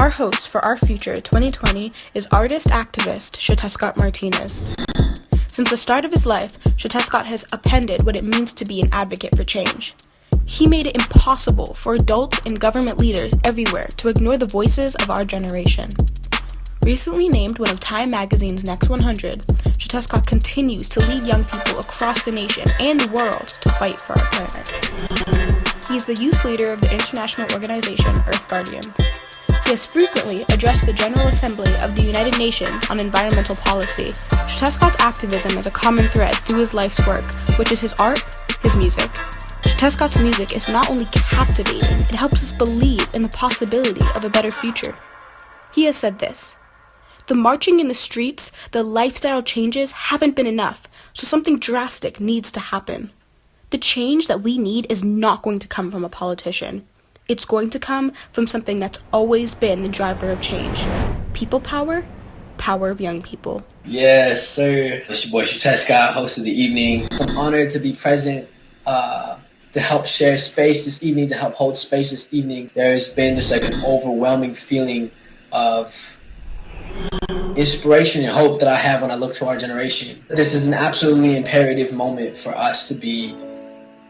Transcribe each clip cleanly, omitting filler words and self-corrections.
Our host for Our Future 2020 is artist-activist Shatescott Martinez. Since the start of his life, Shatescott has appended what it means to be an advocate for change. He made it impossible for adults and government leaders everywhere to ignore the voices of our generation. Recently named one of Time Magazine's Next 100, Shatescott continues to lead young people across the nation and the world to fight for our planet. He is the youth leader of the international organization Earth Guardians. He has frequently addressed the General Assembly of the United Nations on environmental policy. Shatescott's activism is a common thread through his life's work, which is his art, his music. Shatescott's music is not only captivating, it helps us believe in the possibility of a better future. He has said this: "The marching in the streets, the lifestyle changes haven't been enough, so something drastic needs to happen. The change that we need is not going to come from a politician. It's going to come from something that's always been the driver of change. People power, power of young people." Yes, sir. It's your boy Shatescott, host of the evening. I'm honored to be present to help share space this evening, to help hold space this evening. There's been just like an overwhelming feeling of inspiration and hope that I have when I look to our generation. This is an absolutely imperative moment for us to be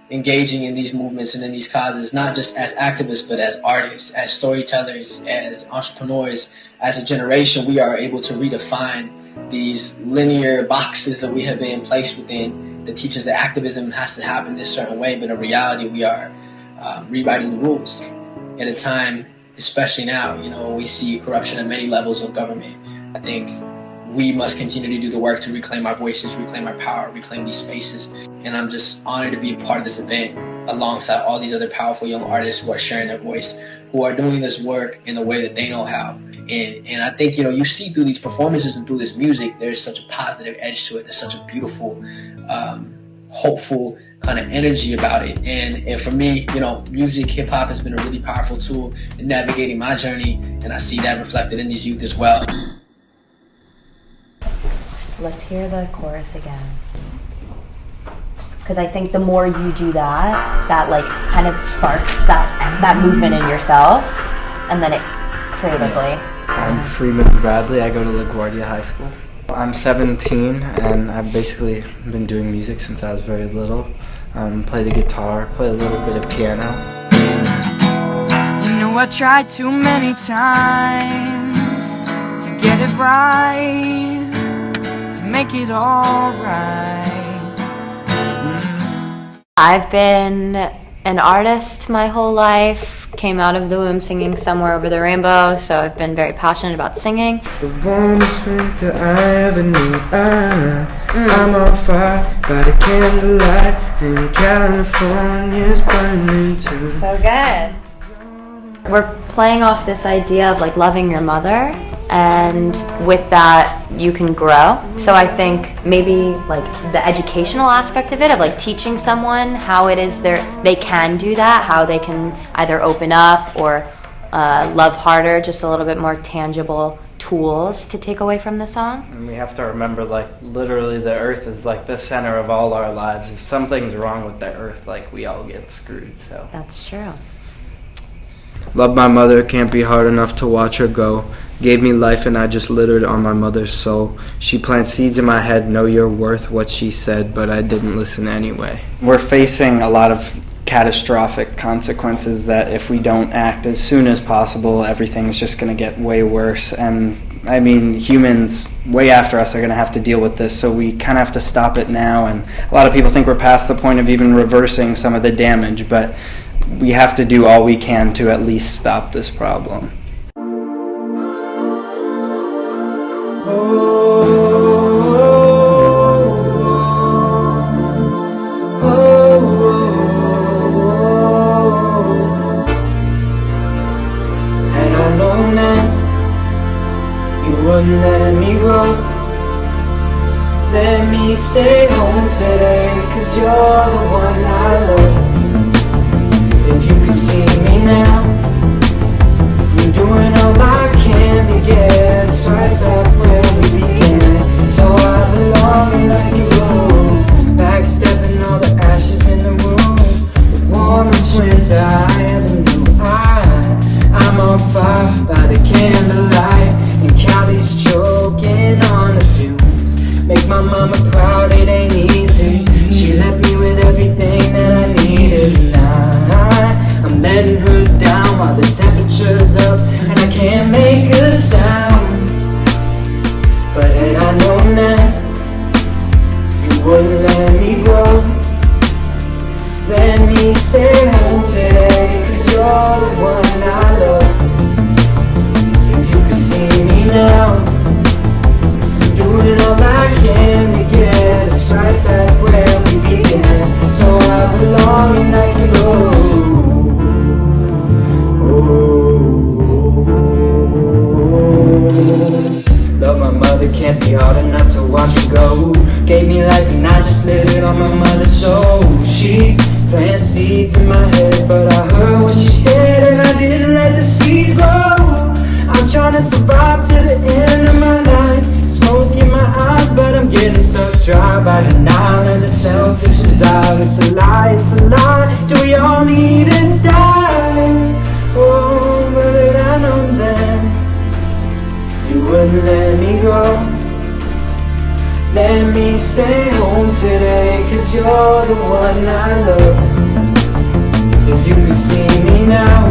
engaging in these movements and in these causes, not just as activists, but as artists, as storytellers, as entrepreneurs. As a generation, we are able to redefine these linear boxes that we have been placed within that teaches that activism has to happen this certain way, but in reality, we are rewriting the rules at a time, especially now, when we see corruption at many levels of government. I think we must continue to do the work to reclaim our voices, reclaim our power, reclaim these spaces. And I'm just honored to be a part of this event alongside all these other powerful young artists who are sharing their voice, who are doing this work in the way that they know how. And I think, you see through these performances and through this music, there's such a positive edge to it. There's such a beautiful, hopeful kind of energy about it. And for me, music, hip hop has been a really powerful tool in navigating my journey. And I see that reflected in these youth as well. Let's hear the chorus again. Because I think the more you do that like kind of sparks that movement in yourself, and then it creatively. I'm Freeman Bradley. I go to LaGuardia High School. I'm 17 and I've basically been doing music since I was very little. Play the guitar, play a little bit of piano. I tried too many times to get it right, to make it all right. I've been an artist my whole life. Came out of the womb singing Somewhere Over the Rainbow, so I've been very passionate about singing. The warmest winter I ever knew. I'm on fire by the candlelight, and California's burning too. So good. We're playing off this idea of loving your mother, and with that you can grow. So I think maybe the educational aspect of it, of teaching someone how it is they can do that, how they can either open up or love harder, just a little bit more tangible tools to take away from the song. And we have to remember, literally the earth is the center of all our lives. If something's wrong with the earth, we all get screwed. So that's true. Love my mother, can't be hard enough to watch her go. Gave me life and I just littered on my mother's soul. She plants seeds in my head, know you're worth what she said, but I didn't listen anyway. We're facing a lot of catastrophic consequences that if we don't act as soon as possible, everything's just going to get way worse. And humans way after us are going to have to deal with this, so we kind of have to stop it now. And a lot of people think we're past the point of even reversing some of the damage, but we have to do all we can to at least stop this problem. And I know now you wouldn't let me go. Let me stay home today, 'cause you're the one I love. If you could see me now, I'm doing all I can to get us right back where we began. So I belong like you go, backstepping all the ashes in the room. The warmest winter I ever knew. I'm on fire by the candle. make a sound. But had I known that you wouldn't let me go, let me stay home today, 'cause you're the one I love. If you could see me now, I'm doing all I can to get us right back where we began. So I belong and I can go. Love my mother can't be hard enough to watch her go. Gave me life and I just lived it on my mother's soul. She planted seeds in my head, but I heard what she said and I didn't let the seeds grow. I'm trying to survive to the end of my life. Smoke in my eyes, but I'm getting sucked dry by denial and the selfish desire. It's a lie, it's a lie. Do we all need to die? Oh, but did I know then you wouldn't let me go. Let me stay home today, 'cause you're the one I love. If you could see me now,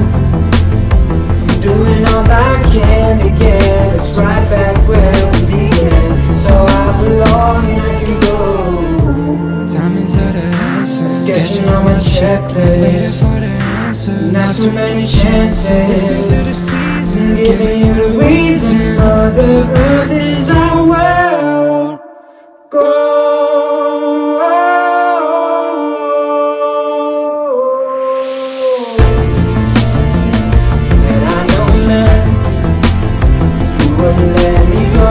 I'm doing all I can to get us right back where we began. So I belong and I can go. Time is of the essence. Sketching on my checklist. Not too many chances. Listen to the season, giving you the reason Mother Earth is our world. Go. And I know that you wouldn't let me go.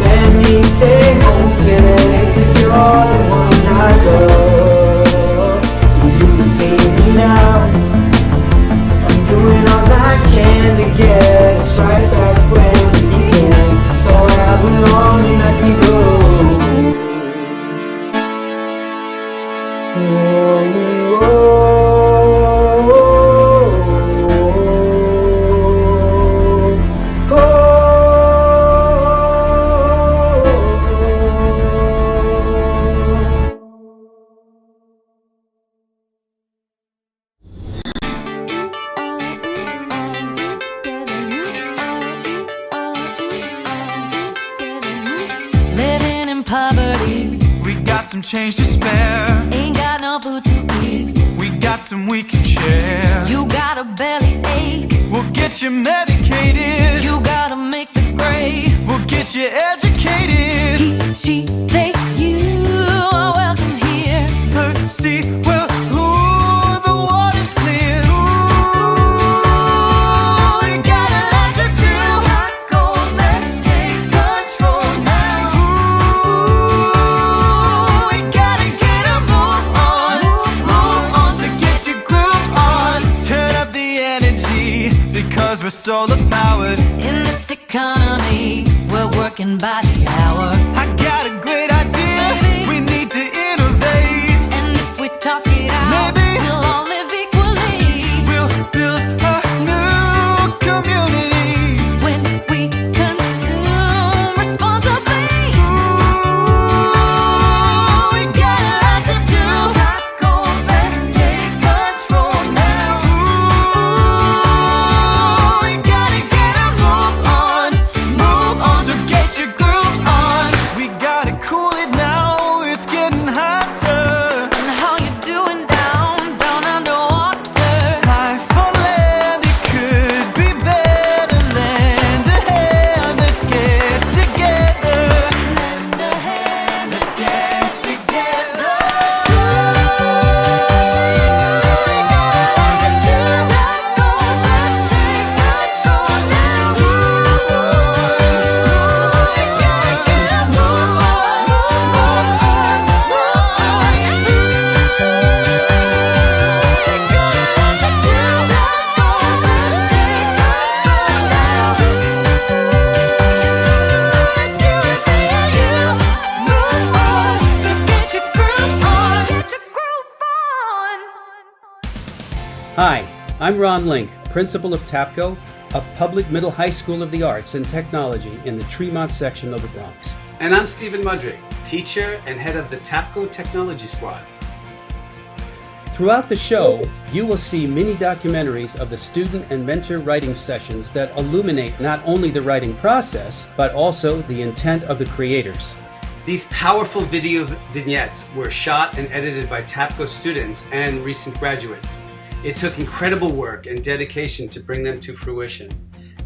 Let me stay home today, 'cause you're the one I love. If you can see me now, I'm doing all I can to get us right back where we began. So I belong and I can go. Living in poverty, We got some change to spare. ain't got no food to eat. We got some we can share. You got a belly ache, We'll get you medicated. you gotta make the grade. We'll get you educated. He, she, they, you are welcome here. Thirsty, well, ooh, the water's clear. Ooh, we got a lot to do. Hot goals, let's take control now. Ooh, we gotta get a move on, so get your groove on. Turn up the energy, because we're solar powered. In this economy, we're working by the hour. I got a great idea, Baby. we need to innovate. And if we talk it out, Maybe. we'll all live equally. We'll build a new community. When we consume responsibly. Ooh, we got a lot to do. Hot goals, let's take control now. Ooh, we gotta get a move on, so get your groove on. We gotta cool it now, it's getting hotter. And how you doing down underwater? Life on land, it could be better. Lend a hand, let's get together. Lend a hand, let's get together. Let's take control now. We gotta get a move Hi, I'm Ron Link, principal of TAPCo, a public middle high school of the arts and technology in the Tremont section of the Bronx. And I'm Stephen Mudrick, teacher and head of the TAPCo Technology Squad. Throughout the show, you will see mini documentaries of the student and mentor writing sessions that illuminate not only the writing process, but also the intent of the creators. These powerful video vignettes were shot and edited by TAPCo students and recent graduates. It took incredible work and dedication to bring them to fruition.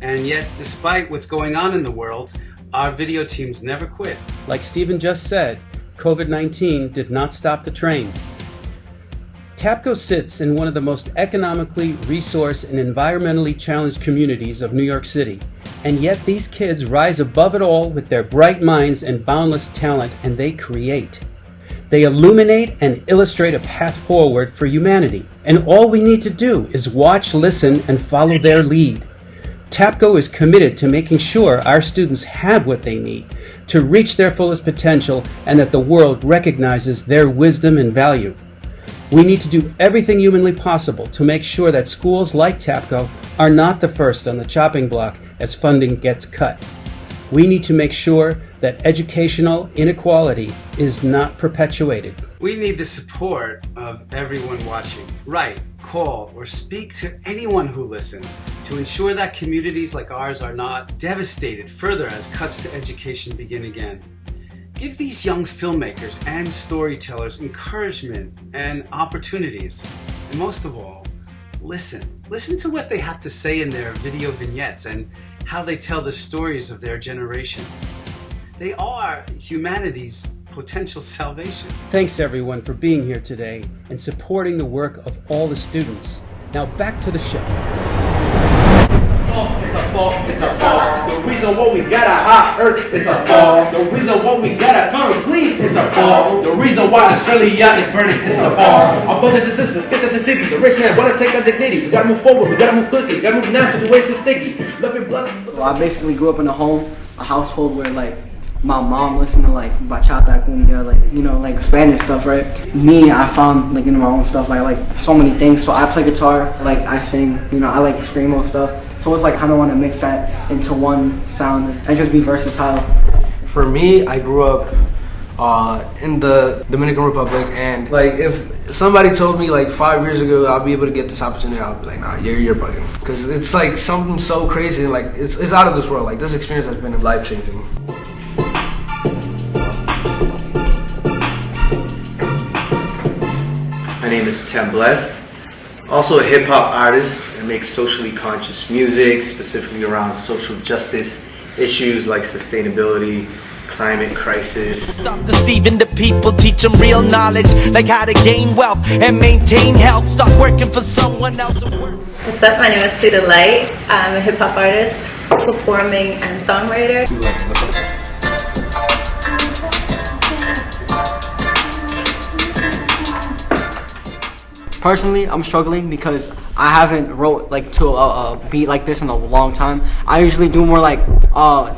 And yet, despite what's going on in the world, our video teams never quit. Like Stephen just said, COVID-19 did not stop the train. TAPCo sits in one of the most economically resourced and environmentally challenged communities of New York City. And yet these kids rise above it all with their bright minds and boundless talent, and they create. They illuminate and illustrate a path forward for humanity. And all we need to do is watch, listen, and follow their lead. TAPCo is committed to making sure our students have what they need to reach their fullest potential and that the world recognizes their wisdom and value. We need to do everything humanly possible to make sure that schools like TAPCo are not the first on the chopping block as funding gets cut. We need to make sure that educational inequality is not perpetuated. We need the support of everyone watching. Write, call, or speak to anyone who listens to ensure that communities like ours are not devastated further as cuts to education begin again. Give these young filmmakers and storytellers encouragement and opportunities. And most of all, listen. Listen to what they have to say in their video vignettes and how they tell the stories of their generation. They are humanity's potential salvation. Thanks everyone for being here today and supporting the work of all the students. Now back to the show. It's a fall. The reason why we got a hot earth, it's a fall. The reason why we got a complete, it's a fall. The reason why Australia is burning, it's a fall. Our brothers and sisters, get to the city. The rich man wanna take our dignity. We gotta move forward, we gotta move quickly, we gotta move now to the waste is sticky. Love your blood. Well, I basically grew up in a household where like my mom listened to like bachata, cumbia, like, you know, like Spanish stuff, right? Me, I found like, you know, my own stuff, like so many things. So I play guitar, like I sing, you know, I like screamo stuff. So it's like kind of want to mix that into one sound and just be versatile. For me, I grew up in the Dominican Republic, and like if somebody told me like 5 years ago I'll be able to get this opportunity, I'll be like, nah, you're bugging, because it's like something so crazy, like it's out of this world. Like this experience has been life-changing. My name is Tim Blessed, also a hip-hop artist and makes socially conscious music, specifically around social justice issues like sustainability, climate crisis. Stop deceiving the people, teach them real knowledge, like how to gain wealth and maintain health. Stop working for someone else. What's up, my name is Cedar Light. I'm a hip-hop artist, performing and songwriter. Personally, I'm struggling because I haven't wrote like to a beat like this in a long time. I usually do more like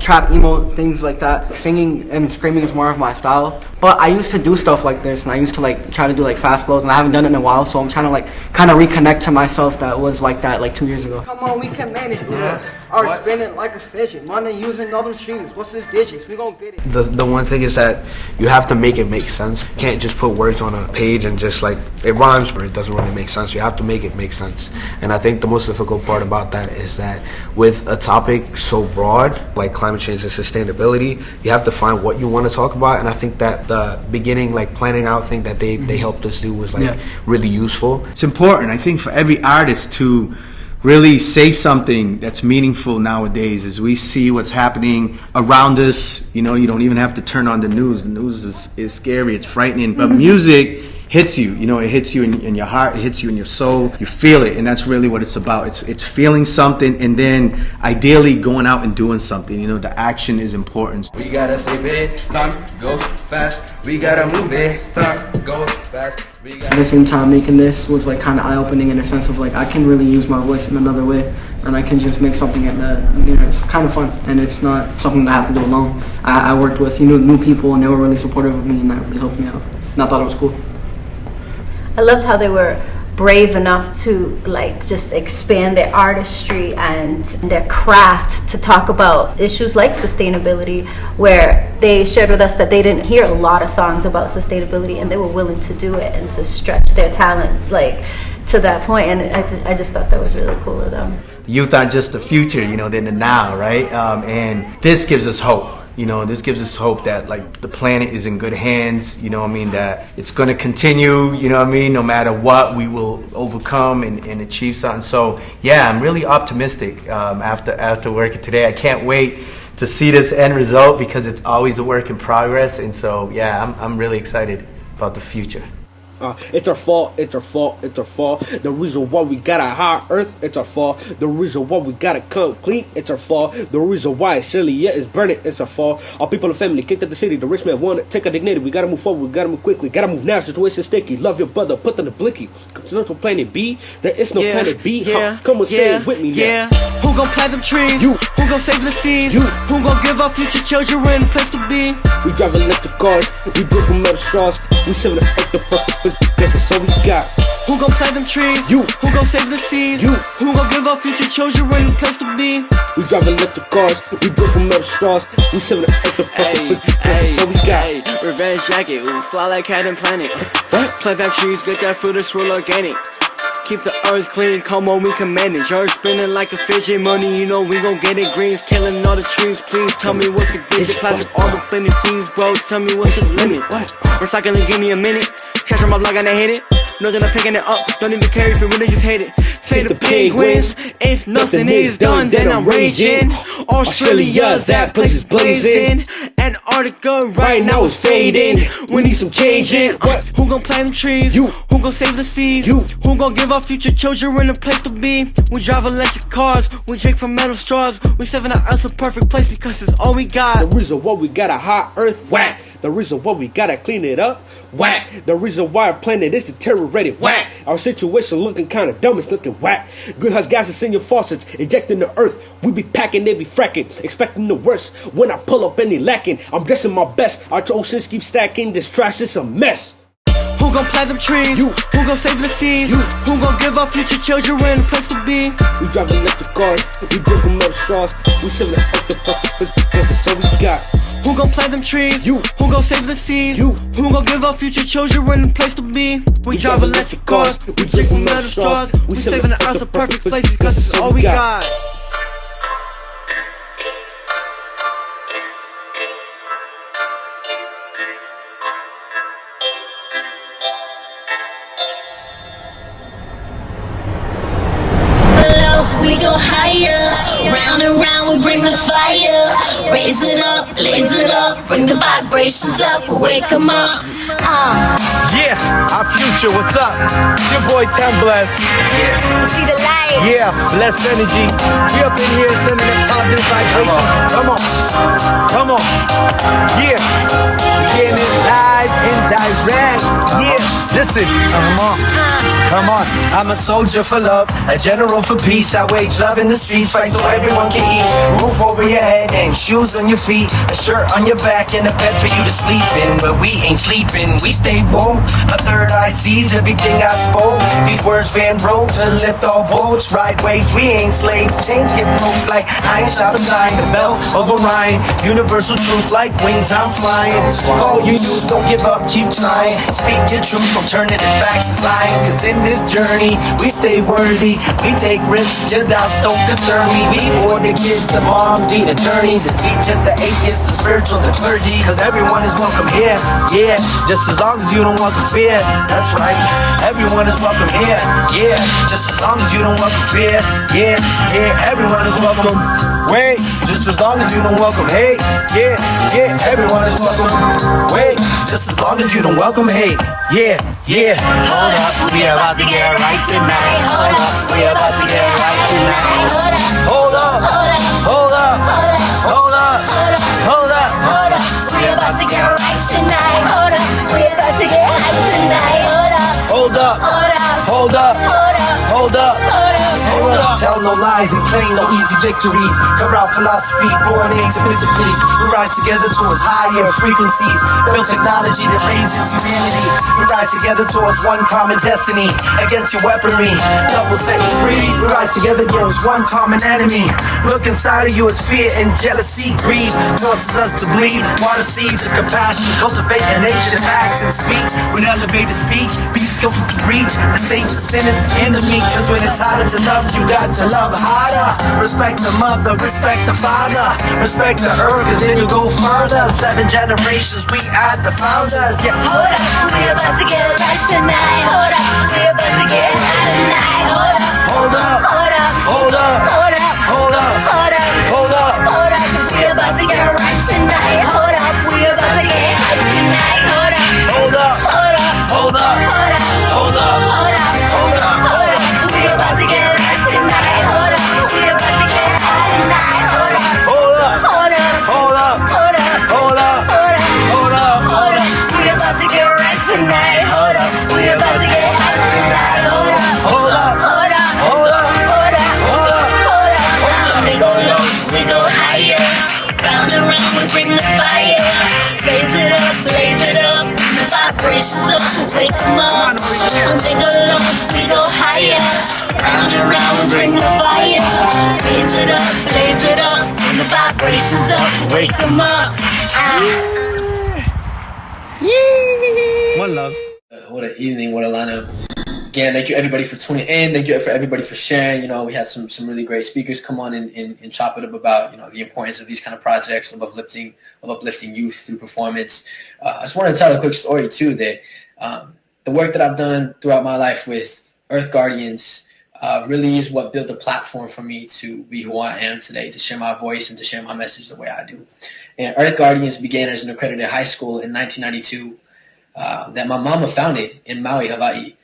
trap, emo, things like that. Singing and screaming is more of my style. But I used to do stuff like this, and I used to like try to do like fast flows, and I haven't done it in a while. So I'm trying to like kind of reconnect to myself that was like that like 2 years ago. Come on, we can manage, bro. Art spinning like a fidget. Money using all them trees. What's this digits? We gonna get it. The one thing is that you have to make it make sense. You can't just put words on a page and just like it rhymes, but it doesn't really make sense. You have to make it make sense. And I think the most difficult part about that is that with a topic so broad like climate change and sustainability, you have to find what you want to talk about. And I think that the beginning like planning out thing that they helped us do was like really useful. It's important, I think, for every artist to really say something that's meaningful nowadays as we see what's happening around us. You know, you don't even have to turn on the news. The news is scary, it's frightening, but music hits you, you know, it hits you in your heart, it hits you in your soul, you feel it, and that's really what it's about. It's feeling something and then ideally going out and doing something, you know, the action is important. We gotta save it, time goes fast, we gotta move it, time goes fast. At the same time, making this was like kind of eye-opening in a sense of like I can really use my voice in another way, and I can just make something at that. You know, it's kind of fun, and it's not something that I have to do alone. I worked with, you know, new people, and they were really supportive of me, and that really helped me out. And I thought it was cool. I loved how they were brave enough to like just expand their artistry and their craft to talk about issues like sustainability, where they shared with us that they didn't hear a lot of songs about sustainability and they were willing to do it and to stretch their talent like to that point. And I just thought that was really cool of them. The youth aren't just the future, you know, they're the now, right? And this gives us hope. You know, this gives us hope that like the planet is in good hands, you know what I mean, that it's going to continue, you know what I mean, no matter what, we will overcome and achieve something. So yeah, I'm really optimistic after working today. I can't wait to see this end result because it's always a work in progress. And so yeah, I'm really excited about the future. It's our fault, it's our fault, it's our fault. The reason why we got a hot earth, it's our fault. The reason why we gotta come clean, it's our fault. The reason why surely is burning, it's our fault. Our people and family kicked out the city. The rich man wanna take our dignity. We gotta move forward, we gotta move quickly. Gotta move now, situation sticky. Love your brother, put on the blicky. There's no planet B, there is no planet B. Come on, say it with me now. Who gon' plant them trees? You. Who gon' save the seas? You. Who gon' give our future children a place to be? We drive electric cars, we brew from metal straws. We serving the earth the perfect place, that's all we got. Who gon' plant them trees? You. Who gon' save the seas? You. Who gon' give our future children a place to be? We drive electric cars, we brew from metal straws. We serving the earth the perfect place, that's all we got. Revenge jacket, ooh, fly like Cat and Planet. What? Plant them trees, get that fruit, it's real organic. Keep the earth clean, come on, we can manage. Earth spinning like a fidget, money, you know we gon' get it. Greens killing all the trees, please tell me what's the digit. Plastic all the plenty seeds, bro, tell me what's the limit. Recycling, give me a minute. Trash on my block and I hate it. Know that I'm picking it up, don't even care if you really just hate it. Say the penguins, if nothing is done, then I'm raging. Australia, that place is blazing. Antarctica right now is fading. We need some changing. Who gon' plant them trees? You. Who gon' save the seas? You. Who gon' give our future children a place to be? We drive electric cars, we drink from metal straws. We serving our earth a perfect place because it's all we got. The reason why we got a hot earth, whack. The reason why we gotta clean it up, whack. The reason why our planet is deteriorated, whack. Our situation looking kinda dumb, it's looking whack. Greenhouse gases in your faucets, injecting the earth. We be packing, they be fracking, expecting the worst. When I pull up any lacking, I'm dressing my best. Our oceans keep stacking, this trash is a mess. Who gon' plant them trees? You. Who gon' save the seas? You. Who gon' give our future children a place to be? We drive electric cars, we brew from metal straws. We serving the earth the perfect place, that's all we got. Who gon' plant them trees? You. Who gon' save the seas? You. Who gon' give our future children a place to be? We drive electric cars, we drink from metal straws. We saving the earth a perfect place because it's all we got. We go higher, round and round we bring the fire. Raise it up, bring the vibrations up, wake 'em up. Yeah, our future, what's up? It's your boy Ten Bless. You see the light. Yeah, blessed energy. We up in here sending in positive vibrations. Come on, come on. Yeah, getting it live and direct. Yeah, listen, come on. Come on, I'm a soldier for love, a general for peace. I wage love in the streets, fight so everyone can eat. Roof over your head and shoes on your feet, a shirt on your back and a bed for you to sleep in. But we ain't sleeping, we stay woke. A third eye sees everything I spoke. These words Van wrote to lift all boats, ride waves. We ain't slaves, chains get broke like Einstein behind the belt of Orion. Universal truth like wings, I'm flying. Call you youth, don't give up, keep trying. Speak your truth, alternative facts is lying. Cause in this journey, we stay worthy. We take risks, your doubts don't concern me. We for the kids, the moms, the attorney, the teacher, the atheist, the spiritual, the clergy. Cause everyone is welcome here, yeah. Just as long as you don't welcome fear, that's right. Everyone is welcome here, yeah. Just as long as you don't welcome fear, yeah, yeah. Everyone is welcome. Wait, just as long as you don't welcome hate, yeah, yeah. Everyone is welcome. Wait, just as long as you don't welcome hate, yeah, yeah. Hold up, we about to get right tonight. Hold up, we about to get right tonight. Hold up, hold up, hold up, hold up, hold up. We about to get right tonight. Hold up, we about to get right tonight. Hold up, hold up, hold up, hold up, hold up, hold up. Tell no lie. rise and claim no easy victories. Cover out philosophy, born into disciplines. We rise together towards higher frequencies. Build technology that raises humanity. We rise together towards one common destiny. Against your weaponry, love will set you free. We rise together against one common enemy. Look inside of you, it's fear and jealousy. Greed causes us to bleed. Water seeds of compassion, cultivate a nation, acts and speak. With elevated speech, be skillful to reach. The saints and sinners enemy. Cause when it's harder to love, you got to love harder. Respect the mother, respect the father. Respect the earth, and then you go further. 7 generations, we are the founders. Yeah. Hold up, we about to get right tonight. Hold up, we about to get hot tonight. Hold up, hold up, hold up, hold up, hold up, hold up, hold up, hold up, hold up. We about to get right tonight. Hold up, we about to get hot tonight. Hold up, hold up, hold up, hold up, hold up, hold up, hold up, hold up, hold up. We about to get right tonight. Hold up, we about to get hot tonight. Hold up, hold up, hold up, hold up, hold up, hold up, hold up, hold up, hold up. We about to get right tonight. Hold up, we about to get hot tonight. Hold up, hold up, hold up, hold up, hold up, hold up, hold up. We go low, we go higher. Round and round, we bring the fire. Raise it up, blaze it up. The vibrations up, wake 'em up. We go low, we go higher. Round and round, we bring the fire. Raise it up, blaze it up. The vibrations up, wake 'em up. One love. What an evening, what a lineup. Again, thank you everybody for tuning in. Thank you for everybody for sharing. You know, we had some really great speakers come on and chop it up about, you know, the importance of these kind of projects of uplifting youth through performance. I just want to tell a quick story too, that the work that I've done throughout my life with Earth Guardians really is what built the platform for me to be who I am today, to share my voice and to share my message the way I do. And Earth Guardians began as an accredited high school in 1992 that my mama founded in Maui, Hawaii.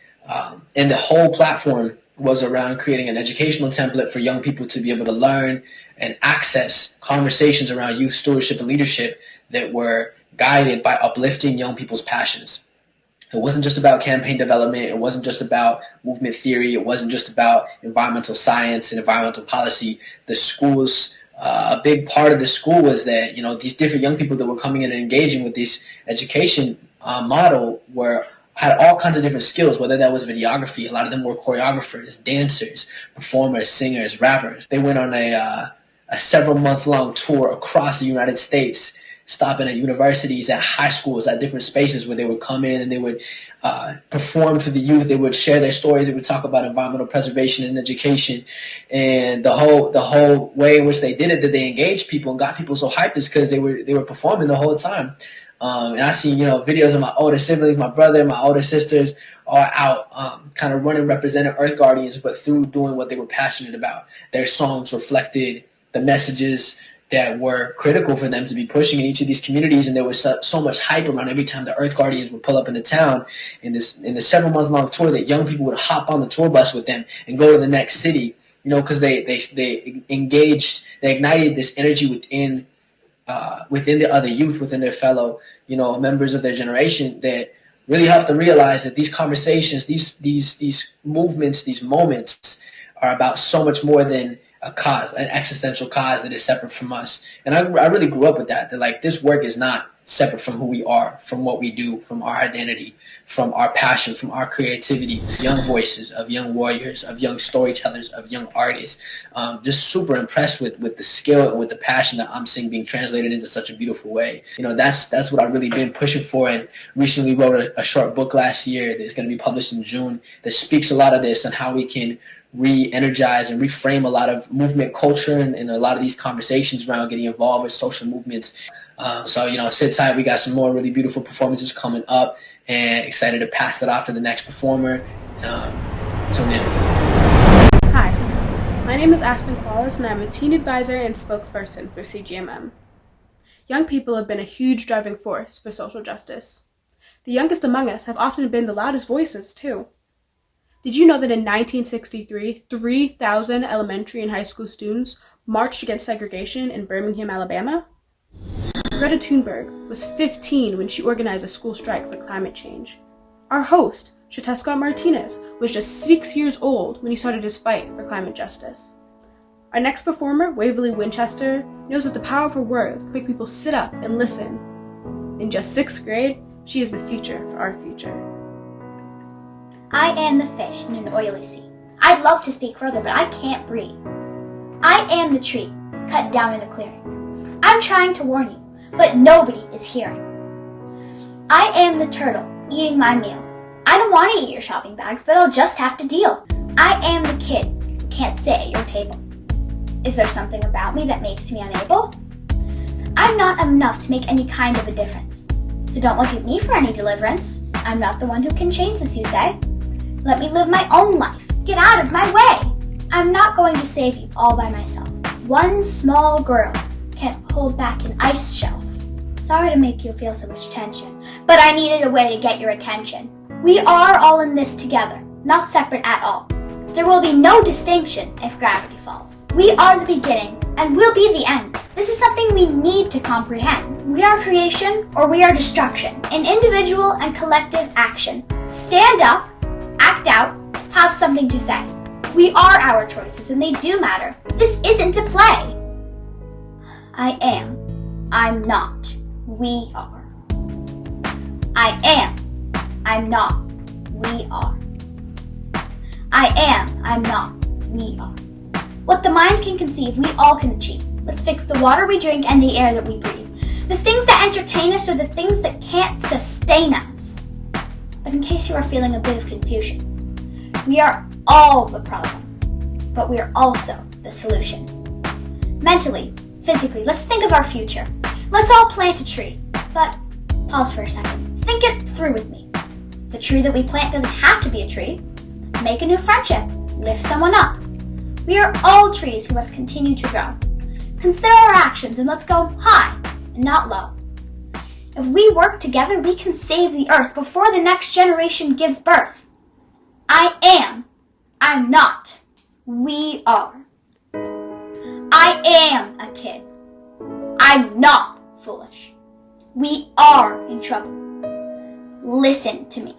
And the whole platform was around creating an educational template for young people to be able to learn and access conversations around youth stewardship and leadership that were guided by uplifting young people's passions. It wasn't just about campaign development. It wasn't just about movement theory. It wasn't just about environmental science and environmental policy. The schools, a big part of the school was that, you know, these different young people that were coming in and engaging with this education model had all kinds of different skills, whether that was videography. A lot of them were choreographers, dancers, performers, singers, rappers. They went on a several month long tour across the United States, stopping at universities, at high schools, at different spaces where they would come in and they would perform for the youth. They would share their stories. They would talk about environmental preservation and education. And the whole way in which they did it, that they engaged people and got people so hyped, is because they were performing the whole time. And I see, you know, videos of my older siblings, my brother, my older sisters, all out kind of running, representing Earth Guardians, but through doing what they were passionate about. Their songs reflected the messages that were critical for them to be pushing in each of these communities, and there was so much hype around every time the Earth Guardians would pull up into town in the several month long tour, that young people would hop on the tour bus with them and go to the next city, you know, because they ignited this energy within the other youth, within their fellow, you know, members of their generation, that really helped them realize that these conversations, these movements, these moments are about so much more than a cause, an existential cause that is separate from us. And I really grew up with that like this work is not separate from who we are, from what we do, from our identity, from our passion, from our creativity. Young voices of young warriors, of young storytellers, of young artists. Just super impressed with the skill and with the passion that I'm seeing being translated into such a beautiful way. You know, that's what I've really been pushing for, and recently wrote a short book last year that's going to be published in June that speaks a lot of this, and how we can re-energize and reframe a lot of movement culture and a lot of these conversations around getting involved with social movements. So, you know, sit tight. We got some more really beautiful performances coming up, and excited to pass it off to the next performer. Tune in. Hi, my name is Aspen Qualis, and I'm a teen advisor and spokesperson for CGMM. Young people have been a huge driving force for social justice. The youngest among us have often been the loudest voices, too. Did you know that in 1963, 3,000 elementary and high school students marched against segregation in Birmingham, Alabama? Greta Thunberg was 15 when she organized a school strike for climate change. Our host, Scott Martinez, was just 6 years old when he started his fight for climate justice. Our next performer, Waverly Winchester, knows that the power of her words can make people sit up and listen. In just 6th grade, she is the future for our future. I am the fish in an oily sea. I'd love to speak further, but I can't breathe. I am the tree cut down in a clearing. I'm trying to warn you, but nobody is hearing. I am the turtle eating my meal. I don't want to eat your shopping bags, but I'll just have to deal. I am the kid who can't sit at your table. Is there something about me that makes me unable? I'm not enough to make any kind of a difference. So don't look at me for any deliverance. I'm not the one who can change this, you say. Let me live my own life. Get out of my way. I'm not going to save you all by myself. One small girl can't hold back an ice shelf. Sorry to make you feel so much tension, but I needed a way to get your attention. We are all in this together, not separate at all. There will be no distinction if gravity falls. We are the beginning, and we'll be the end. This is something we need to comprehend. We are creation, or we are destruction. In individual and collective action. Stand up, act out, have something to say. We are our choices, and they do matter. This isn't a play. I am. I'm not. We are. I am. I'm not. We are. I am. I'm not. We are. What the mind can conceive, we all can achieve. Let's fix the water we drink and the air that we breathe. The things that entertain us are the things that can't sustain us. But in case you are feeling a bit of confusion, we are all the problem, but we are also the solution. Mentally, physically, let's think of our future. Let's all plant a tree, but pause for a second. Think it through with me. The tree that we plant doesn't have to be a tree. Make a new friendship. Lift someone up. We are all trees who must continue to grow. Consider our actions and let's go high and not low. If we work together, we can save the earth before the next generation gives birth. I am. I'm not. We are. I am a kid. I'm not foolish. We are in trouble. Listen to me.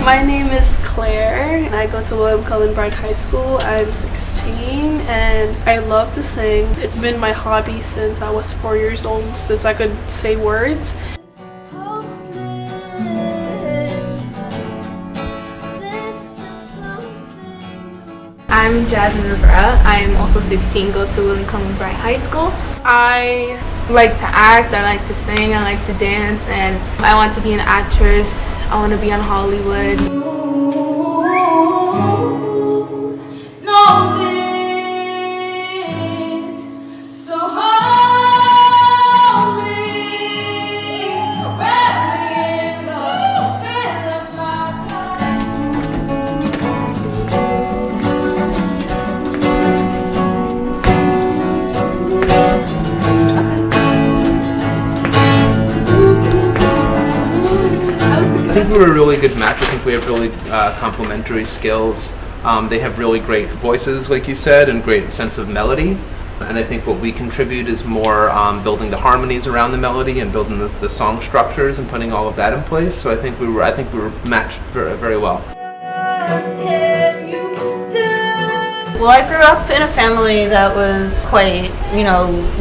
My name is Claire, and I go to William Cullen Bryant High School. I'm 16, and I love to sing. It's been my hobby since I was 4 years old, since I could say words. I'm Jasmine Rivera. I'm also 16, go to William Cullen Bryant High School. I like to act, I like to sing, I like to dance, and I want to be an actress. I want to be on Hollywood. I think we're a really good match. I think we have really complementary skills. They have really great voices, like you said, and great sense of melody. And I think what we contribute is more building the harmonies around the melody and building the song structures and putting all of that in place. So I think we were matched very, very well. Well, I grew up in a family that was quite,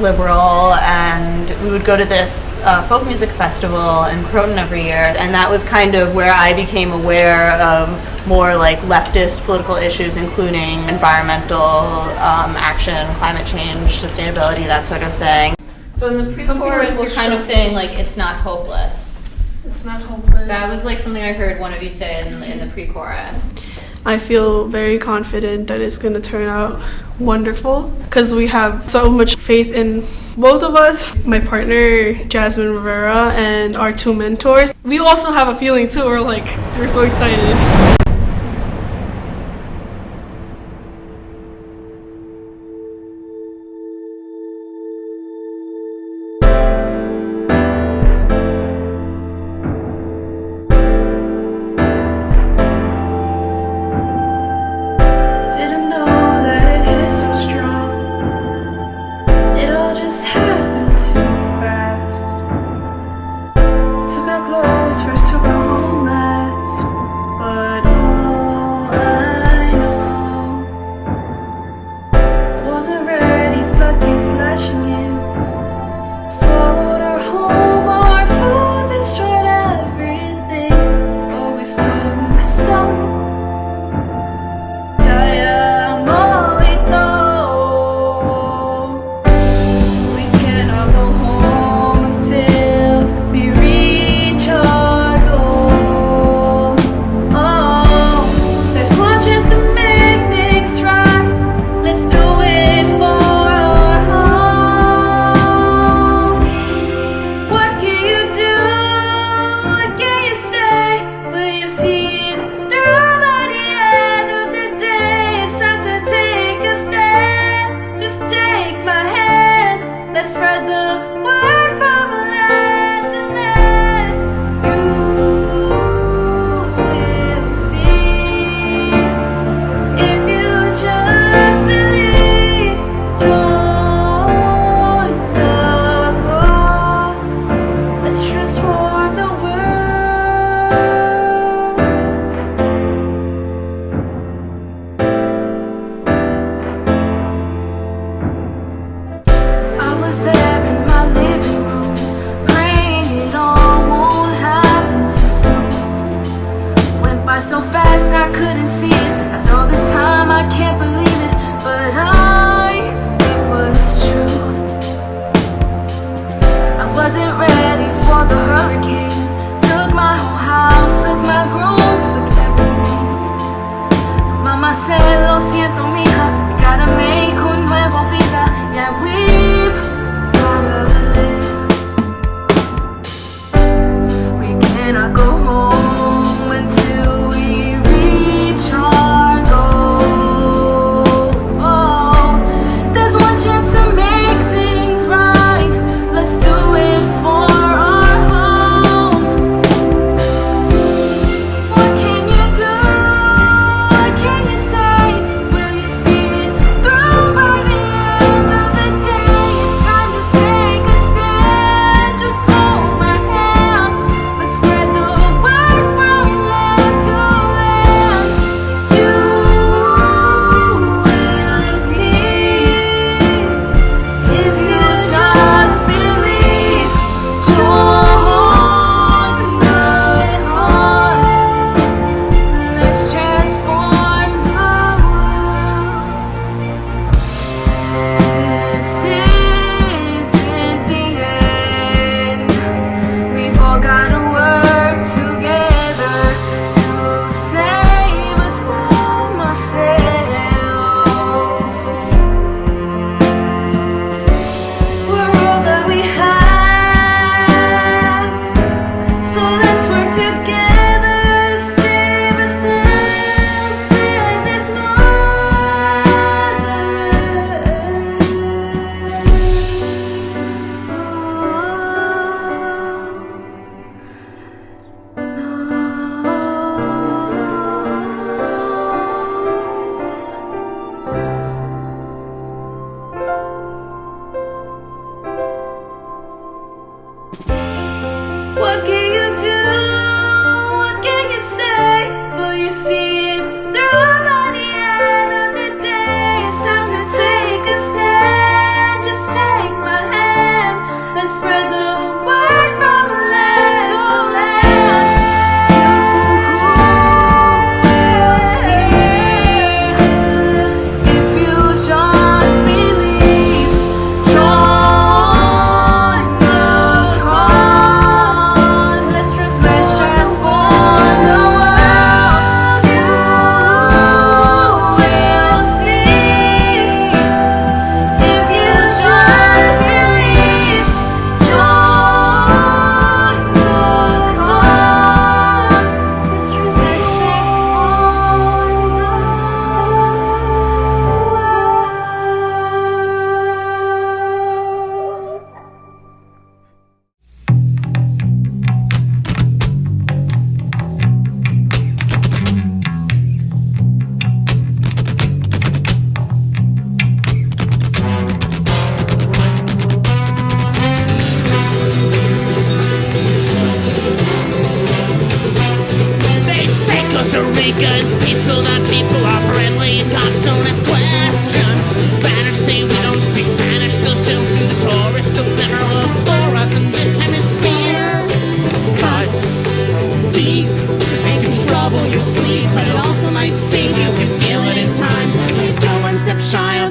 liberal, and we would go to this folk music festival in Croton every year, and that was kind of where I became aware of more like leftist political issues, including environmental action, climate change, sustainability, that sort of thing. So in the pre-chorus, you're kind of saying like it's not hopeless. It's not hopeless. That was like something I heard one of you say in the pre-chorus. I feel very confident that it's going to turn out wonderful because we have so much faith in both of us, my partner Jasmine Rivera and our two mentors. We also have a feeling too, we're so excited.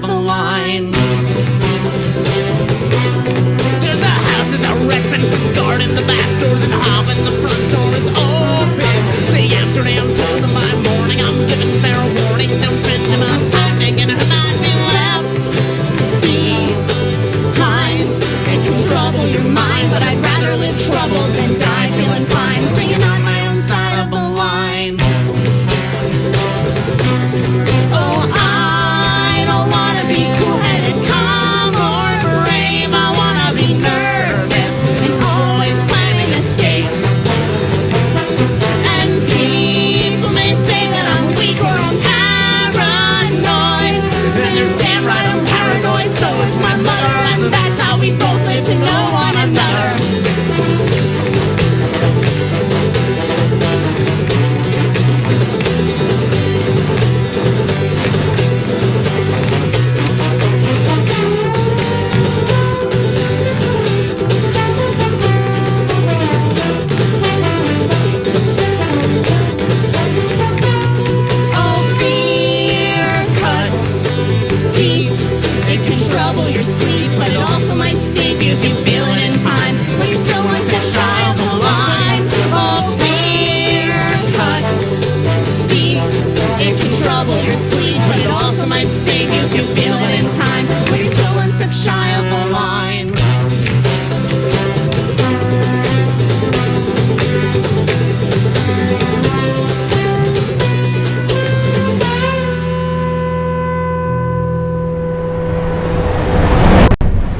the line. There's a house in a red fenced garden, the back door's in half and the front door is open. Say Amsterdam's full and by morning I'm giving fair warning. Don't spend too much time thinking who might be left behind. It can trouble your mind, but I'd rather live troubled than die feeling fine, singing on my own side of the line. Oh, I don't wanna be cool-headed, calm, or brave. I wanna be nervous and always planning escape. And people may say that I'm weak or I'm paranoid, and they're damn right I'm paranoid, so is my mother, and that's how we both live to know one another. Trouble your sleep, but it also might save you if you feel it in time, but you're still one step shy of the line. Oh, fear cuts deep. It can trouble your sleep, but it also might save you if you feel it in time, but you're still one step shy of the line.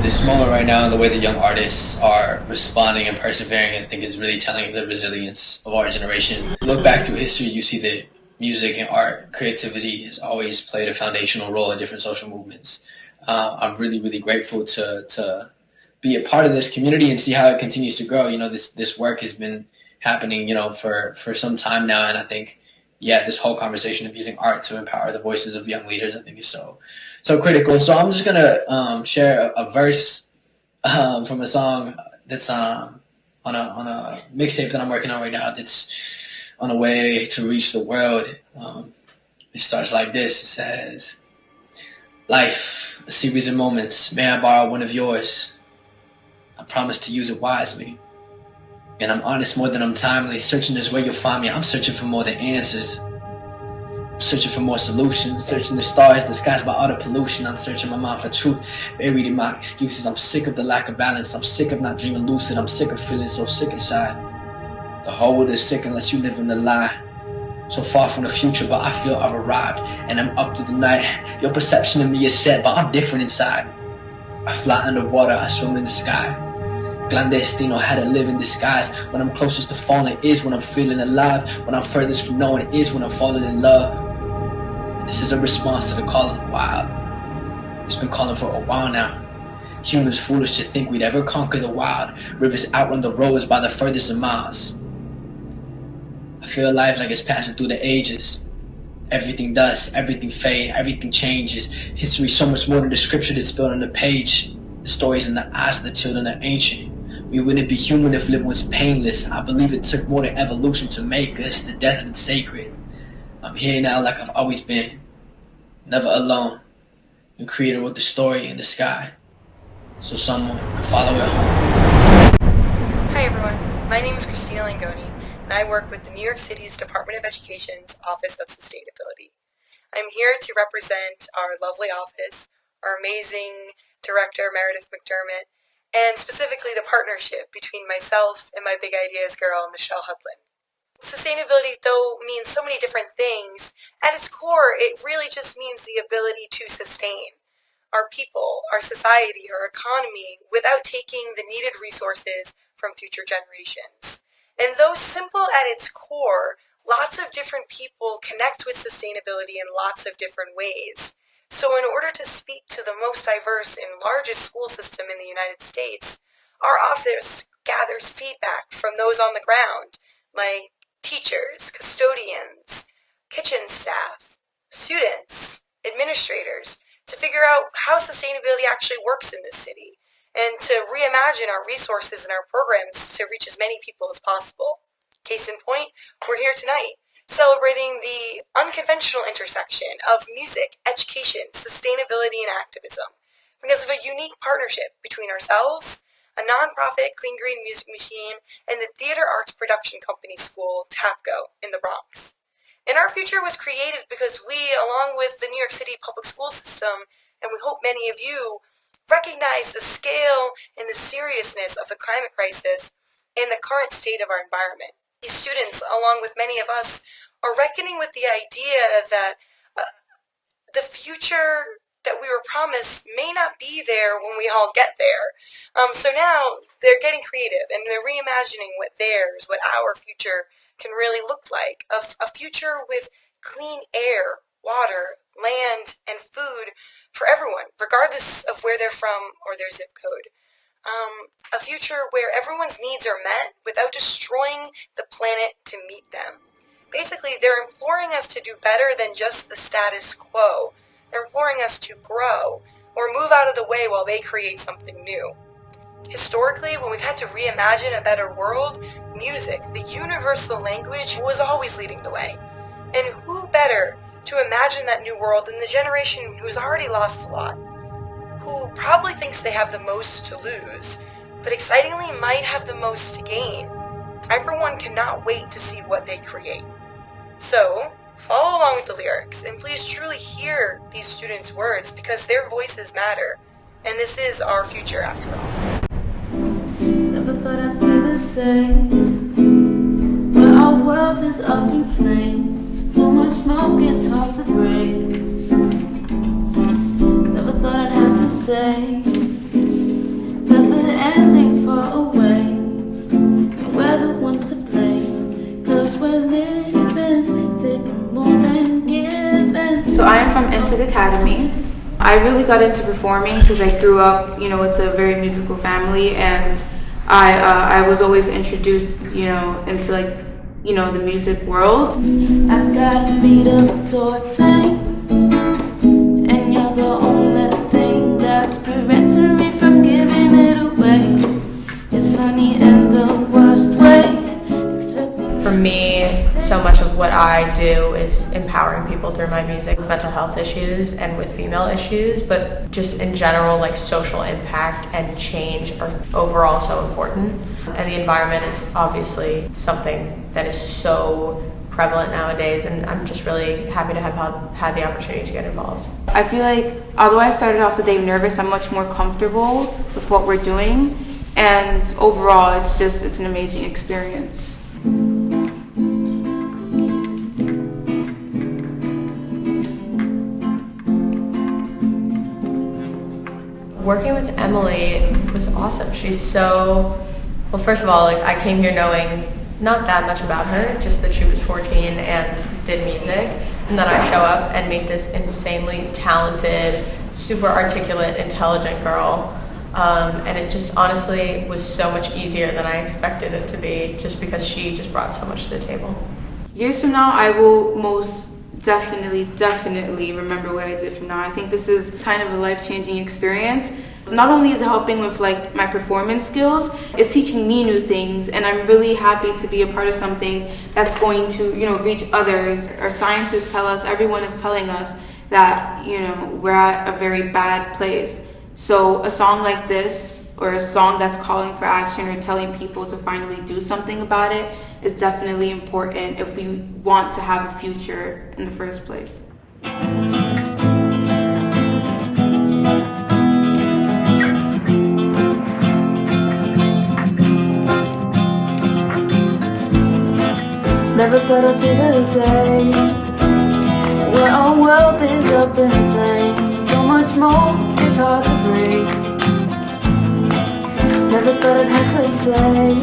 This moment right now and the way that young artists are responding and persevering, I think is really telling of the resilience of our generation. Look back through history, you see that music and art, creativity has always played a foundational role in different social movements. I'm really, really grateful to be a part of this community and see how it continues to grow. You know, this work has been happening, you know, for some time now, and I think, yeah, this whole conversation of using art to empower the voices of young leaders, I think is so critical. So I'm just gonna share a verse from a song that's on a mixtape that I'm working on right now. That's on a way to reach the world. It starts like this. It says, "Life, a series of moments. May I borrow one of yours? I promise to use it wisely. And I'm honest more than I'm timely. Searching is where you'll find me. I'm searching for more than answers. I'm searching for more solutions. Searching the stars disguised by all the pollution. I'm searching my mind for truth, buried in my excuses. I'm sick of the lack of balance. I'm sick of not dreaming lucid. I'm sick of feeling so sick inside. The whole world is sick unless you live in the lie. So far from the future, but I feel I've arrived. And I'm up to the night. Your perception of me is set, but I'm different inside. I fly underwater, I swim in the sky. Clandestino, how to live in disguise. When I'm closest to falling is when I'm feeling alive. When I'm furthest from knowing is when I'm falling in love. And this is a response to the call of the wild. It's been calling for a while now. Humans foolish to think we'd ever conquer the wild. Rivers outrun the roads by the furthest of miles. I feel life like it's passing through the ages. Everything does, everything fades, everything changes. History so much more than the scripture that's spilled on the page. The stories in the eyes of the children are ancient. We wouldn't be human if living was painless. I believe it took more than evolution to make us. The death of the sacred. I'm here now like I've always been. Never alone. The creator wrote the story in the sky, so someone can follow it home. Hi everyone, my name is Christina Langoni, and I work with the New York City's Department of Education's Office of Sustainability. I'm here to represent our lovely office, our amazing Director Meredith McDermott, and specifically the partnership between myself and my big ideas girl, Michelle Hudlin. Sustainability, though, means so many different things. At its core, it really just means the ability to sustain our people, our society, our economy without taking the needed resources from future generations. And though simple at its core, lots of different people connect with sustainability in lots of different ways. So in order to speak to the most diverse and largest school system in the United States, our office gathers feedback from those on the ground, like teachers, custodians, kitchen staff, students, administrators, to figure out how sustainability actually works in this city, and to reimagine our resources and our programs to reach as many people as possible. Case in point, we're here tonight celebrating the unconventional intersection of music, education, sustainability, and activism because of a unique partnership between ourselves, a non-profit clean green music machine, and the theater arts production company school TAPCo in the Bronx. And our future was created because we, along with the New York City public school system, and we hope many of you, recognize the scale and the seriousness of the climate crisis and the current state of our environment. These students, along with many of us, are reckoning with the idea that the future that we were promised may not be there when we all get there. So now they're getting creative and they're reimagining what theirs, what our future can really look like. A future with clean air, water, land, and food for everyone, regardless of where they're from or their zip code. A future where everyone's needs are met without destroying the planet to meet them. Basically, they're imploring us to do better than just the status quo. They're imploring us to grow or move out of the way while they create something new. Historically, when we've had to reimagine a better world, music, the universal language, was always leading the way. And who better to imagine that new world than the generation who's already lost a lot, who probably thinks they have the most to lose, but excitingly might have the most to gain. I, for one, cannot wait to see what they create. So, follow along with the lyrics, and please truly hear these students' words because their voices matter, and this is our future after all. Never thought I'd see the day where our world is up in flames. So much smoke, it's hard to breathe. Never thought I'd have to say that the end ain't far away, and we're the ones to blame, 'cause we're living, taking more than giving. So I am from NYC Academy. I really got into performing because I grew up, with a very musical family, and I was always introduced, into the music world. I've got a beat up toy plane, and you're the only thing that's preventing me from giving it away. It's funny in the worst way. For me, so much of what I do is empowering people through my music with mental health issues and with female issues, but just in general, like social impact and change are overall so important. And the environment is obviously something that is so prevalent nowadays, and I'm just really happy to have had the opportunity to get involved. I feel like although I started off the day nervous, I'm much more comfortable with what we're doing, and overall it's an amazing experience. Working with Emily was awesome. She's so, well, first of all, I came here knowing not that much about her, just that she was 14 and did music. And then I show up and meet this insanely talented, super articulate, intelligent girl. And it just honestly was so much easier than I expected it to be, just because she just brought so much to the table. Years from now, I will most definitely remember what I did from now. I think this is kind of a life-changing experience. Not only is it helping with my performance skills, it's teaching me new things, and I'm really happy to be a part of something that's going to, reach others. Our scientists tell us, everyone is telling us that, we're at a very bad place. So a song like this, or a song that's calling for action or telling people to finally do something about it, is definitely important if we want to have a future in the first place. Never thought I'd see the day where our world is up in flames. So much more, it's hard to breathe. Never thought I'd have to say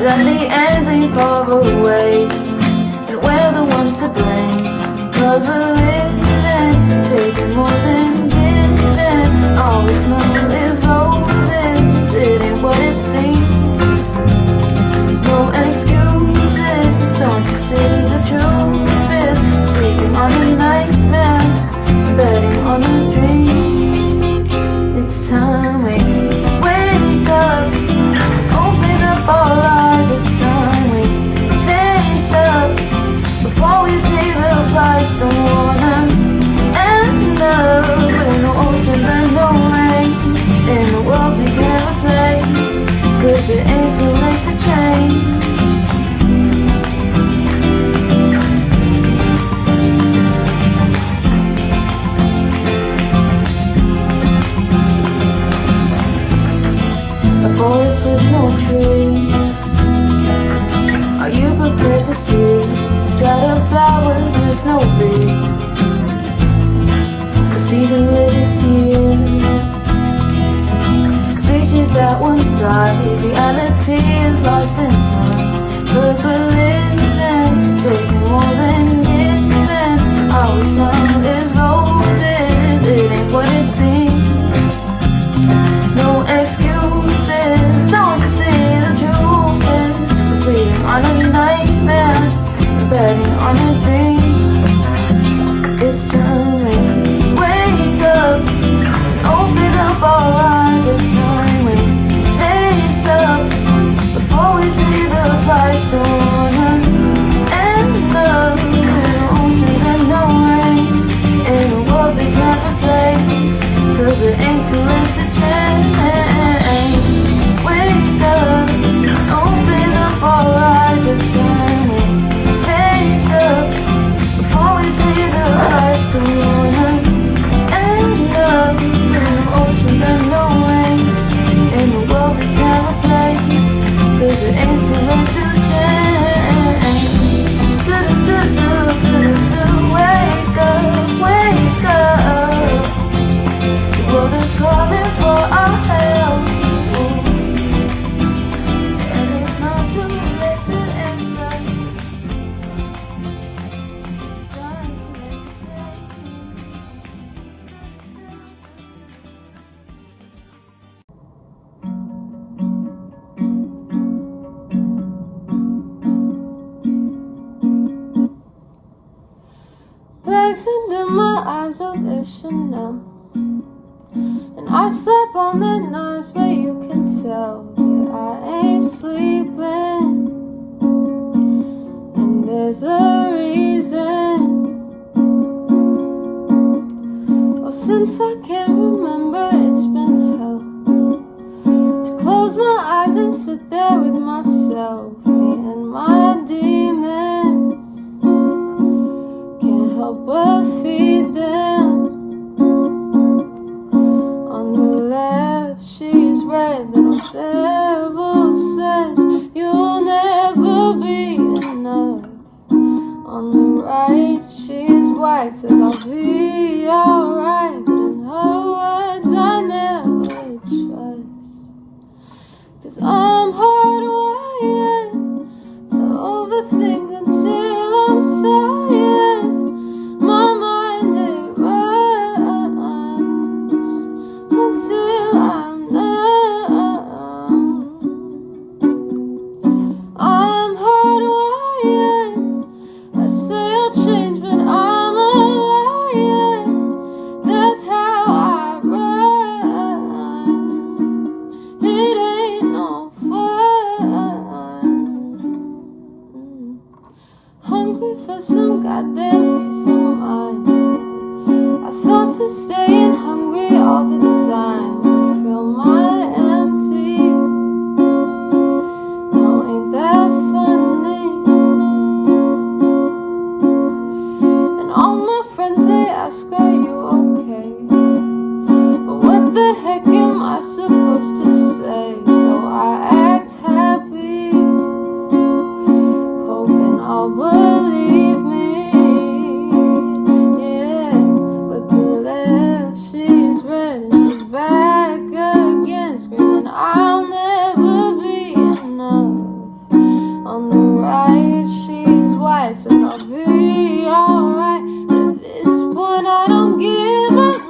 that the end ain't far away, and we're the ones to blame, 'cause we're living, taking more than giving. All we smell is roses, it ain't what it seems. No excuses, don't you see the truth is sleeping on a nightmare, betting on a dream. It's time we wake up, open up our eyes. It's time we face up, forest with no trees. Are you prepared to see dried up flowers with no leaves? The season lit is here. Species at one side, reality is lost in time. 'Cause we're living, taking more than giving. All we smell is roses, it ain't what it seems. No excuses, don't you see the truth is we're sleeping on a nightmare, betting on a dream. It's time we wake up, open up our eyes. It's time we face up before we pay the price. Don't end up in oceans and no rain, in a world we can't replace. 'Cause it ain't too late to change. Wake up, open up our eyes. It's time we face up before we pay the price. Don't end up in oceans and no rain, in a world we can't replace. 'Cause it ain't too late to change. Do-do-do-do-do-do. Wake up, wake up. The world is calling for our help, and it's not too late to answer. It's time to make a change. Bags under my eyes of Chanel, and I slept on the nights, but you can tell that I ain't sleeping. And there's a reason. Well, since I can't remember, it's been hell to close my eyes and sit there with myself, me and my demons. Can't help but feed them. On the left, she's red, little devil says you'll never be enough. On the right, she's white, says I'll be alright. But in her words, I never trust. 'Cause I'm hardwired to overthink until I'm tired. My mind, it runs until I'm numb. I'm hardwired. I say I'll change, but I'm a liar. That's how I run. It ain't no fun. Hungry for some goddamn peace of mind. I thought that staying hungry all the time would fill my empty. No, ain't that funny? And all my friends, they ask, are you okay? But what the heck am I supposed to say? So I act happy, hoping I'll believe me. Yeah, but the left, she's red and she's back again, screaming I'll never be enough. On the right, she's white, says I'll be alright. But at this point, I don't give up.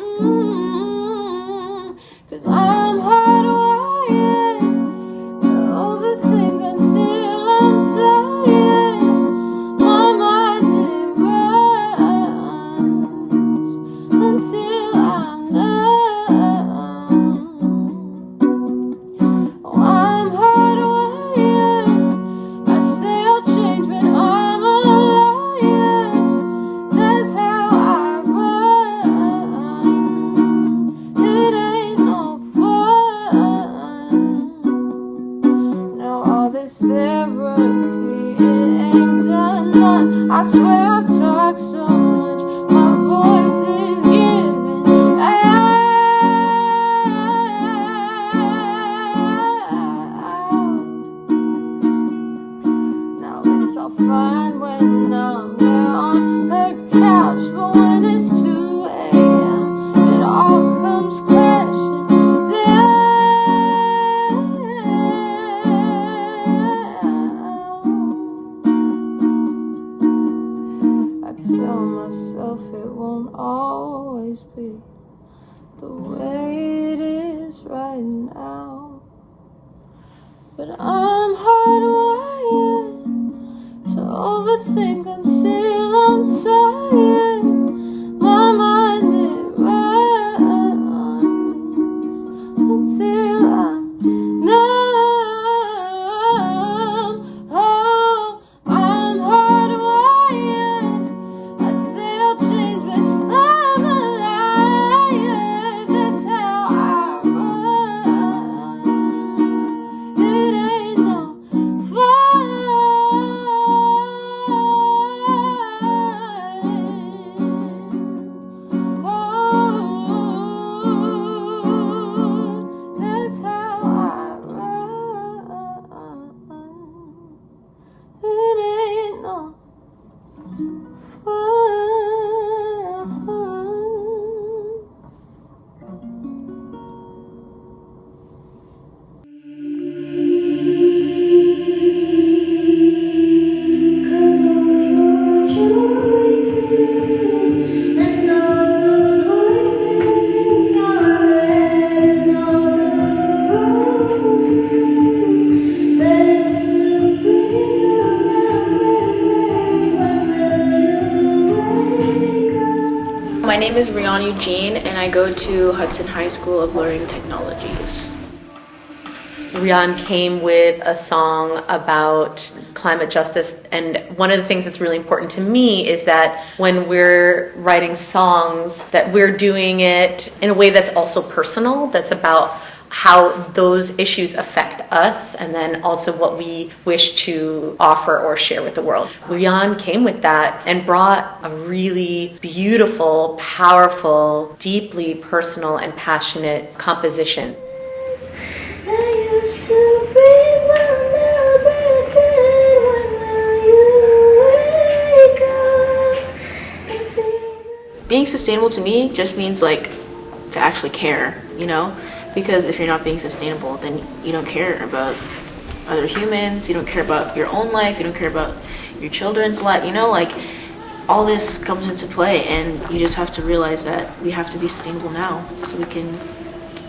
'Cause I'm hardwired now. But I'm hardwired to overthink until I'm tired. My mind, it runs until I'm numb. Oh, I'm hardwired. I say I'll change, but I'm a liar. That's how I run. It ain't no fun. Oh, that's how I run. It ain't no fun. My name is Rihanna Eugene, and I go to Hudson High School of Learning Technologies. Rian came with a song about climate justice, and one of the things that's really important to me is that when we're writing songs, that we're doing it in a way that's also personal, that's about how those issues affect us, and then also what we wish to offer or share with the world. Rian came with that and brought a really beautiful, powerful, deeply personal and passionate composition. They used to breathe, well now they're dead. When will you wake up and see? Being sustainable to me just means like to actually care, you know? Because if you're not being sustainable, then you don't care about other humans, you don't care about your own life, you don't care about your children's life, you know, like all this comes into play, and you just have to realize that we have to be sustainable now so we can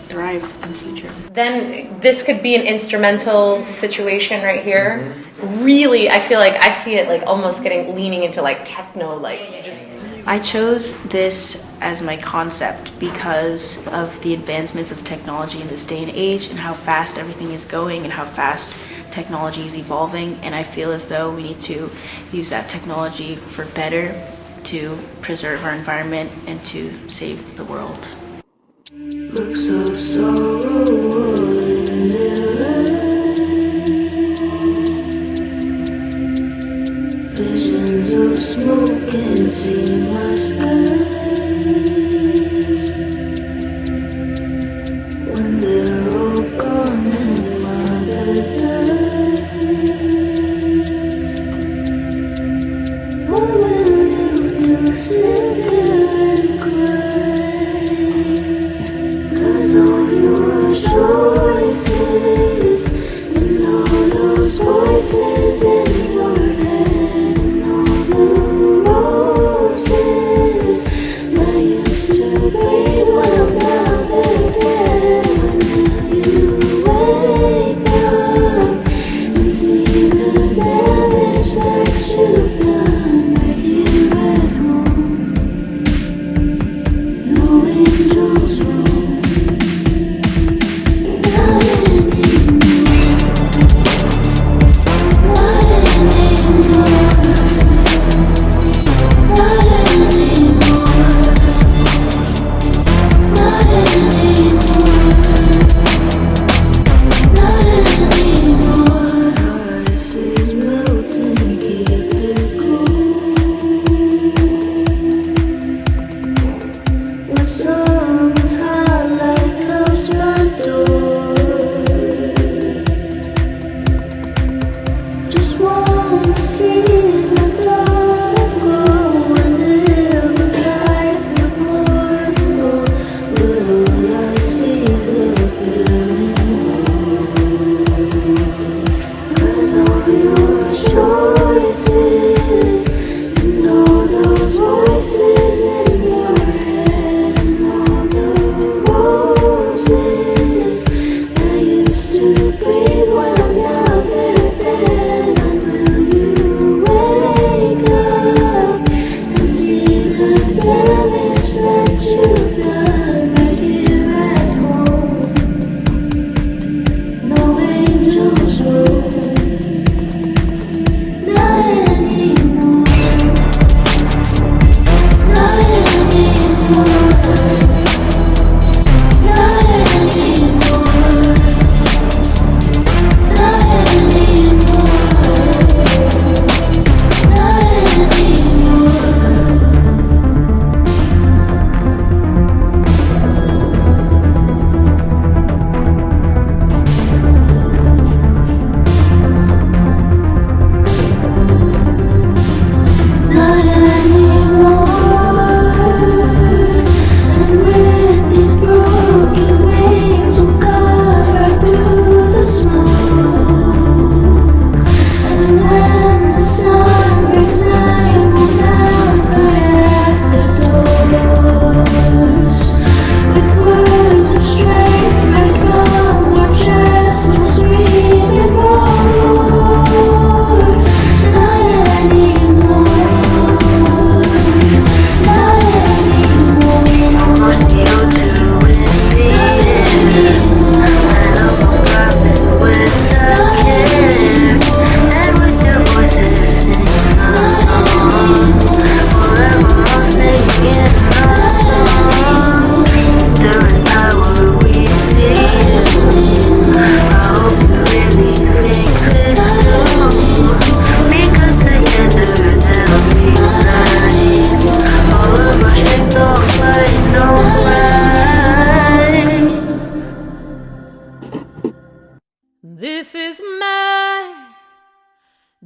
thrive in the future. Then this could be an instrumental situation right here. Really, I feel like I see it like almost leaning into like techno, like just. I chose this as my concept because of the advancements of technology in this day and age, and how fast everything is going and how fast technology is evolving, and I feel as though we need to use that technology for better, to preserve our environment and to save the world. Looks of sorrow in their eyes. Visions of smoke can't see my skies. When they're all gone and mother dies, what will you do? Sit here and cry?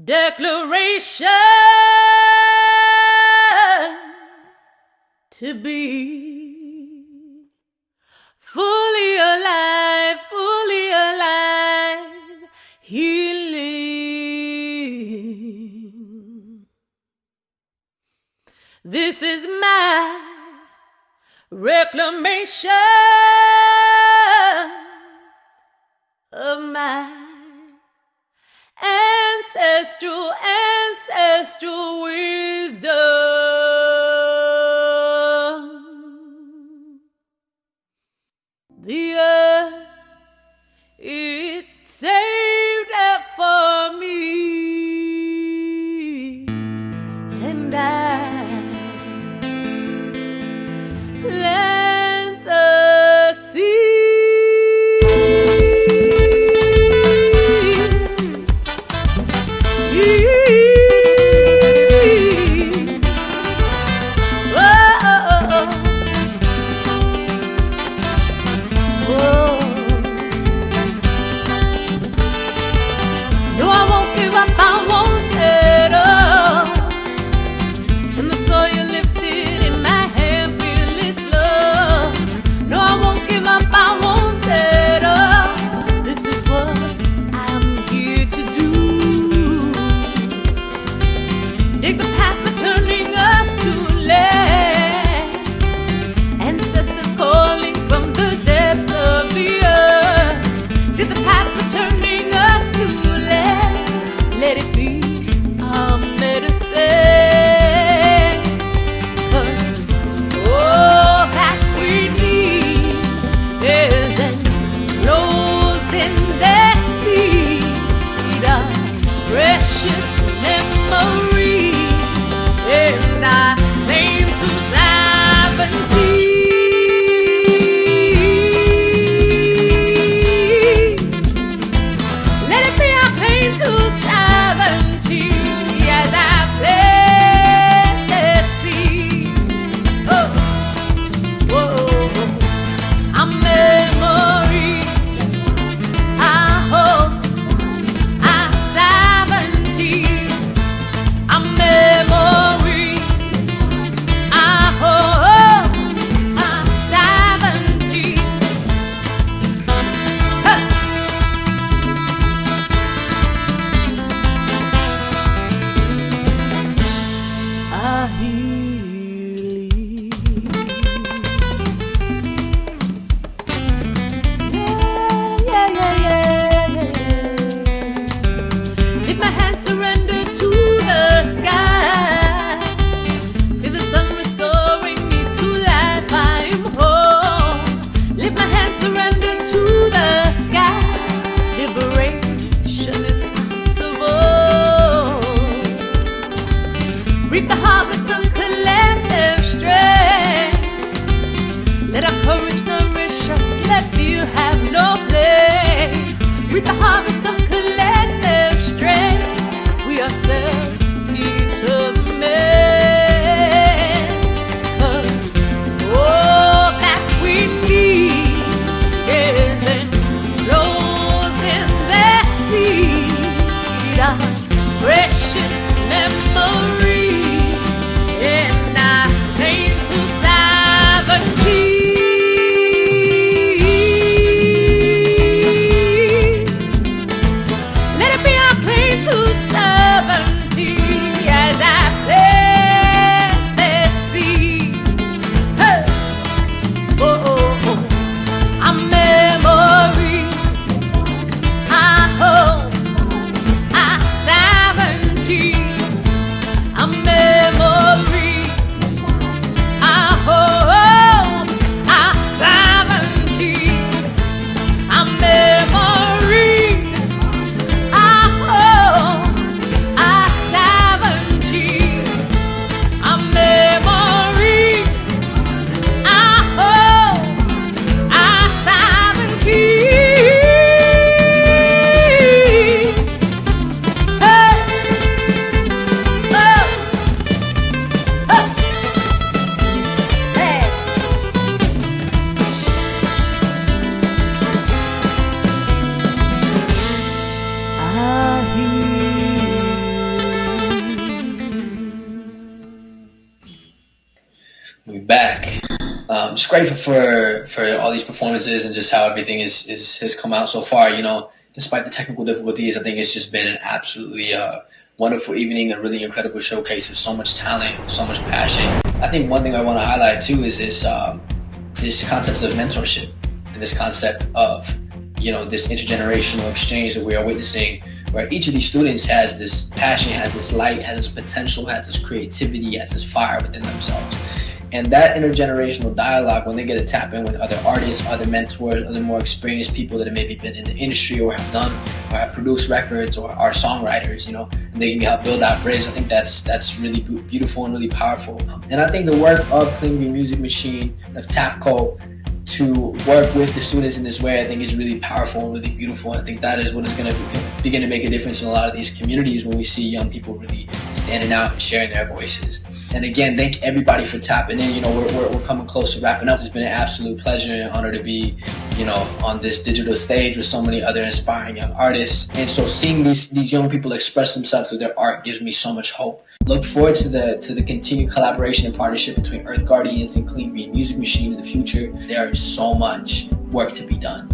declaration to be fully alive, healing. This is my reclamation of my ancestral wisdom. The earth, it saved it for me, and I plant the seed. Oh, oh, oh, oh. just grateful for all these performances and just how everything has come out so far. Despite the technical difficulties, I think it's just been an absolutely wonderful evening, a really incredible showcase of so much talent, so much passion. I think one thing I want to highlight too is this concept of mentorship and this concept of this intergenerational exchange that we are witnessing, where each of these students has this passion, has this light, has this potential, has this creativity, has this fire within themselves. And that intergenerational dialogue, when they get to tap in with other artists, other mentors, other more experienced people that have maybe been in the industry or have done or have produced records or are songwriters, and they can help build that bridge. I think that's really beautiful and really powerful. And I think the work of Clean Green Music Machine, of TAPCo, to work with the students in this way, I think is really powerful and really beautiful. I think that is what is going to begin to make a difference in a lot of these communities when we see young people really standing out and sharing their voices. And again, thank everybody for tapping in. We're coming close to wrapping up. It's been an absolute pleasure and honor to be, on this digital stage with so many other inspiring young artists. And so seeing these young people express themselves through their art gives me so much hope. Look forward to the continued collaboration and partnership between Earth Guardians and Clean Green Music Machine in the future. There is so much work to be done,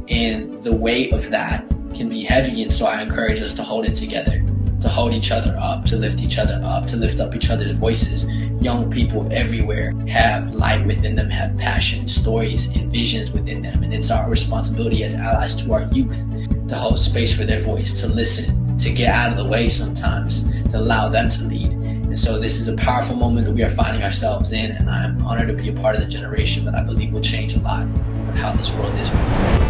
and the weight of that can be heavy. And so I encourage us to hold it together, to hold each other up, to lift each other up, to lift up each other's voices. Young people everywhere have light within them, have passion, stories, and visions within them. And it's our responsibility as allies to our youth to hold space for their voice, to listen, to get out of the way sometimes, to allow them to lead. And so this is a powerful moment that we are finding ourselves in, and I'm honored to be a part of the generation that I believe will change a lot of how this world is right now.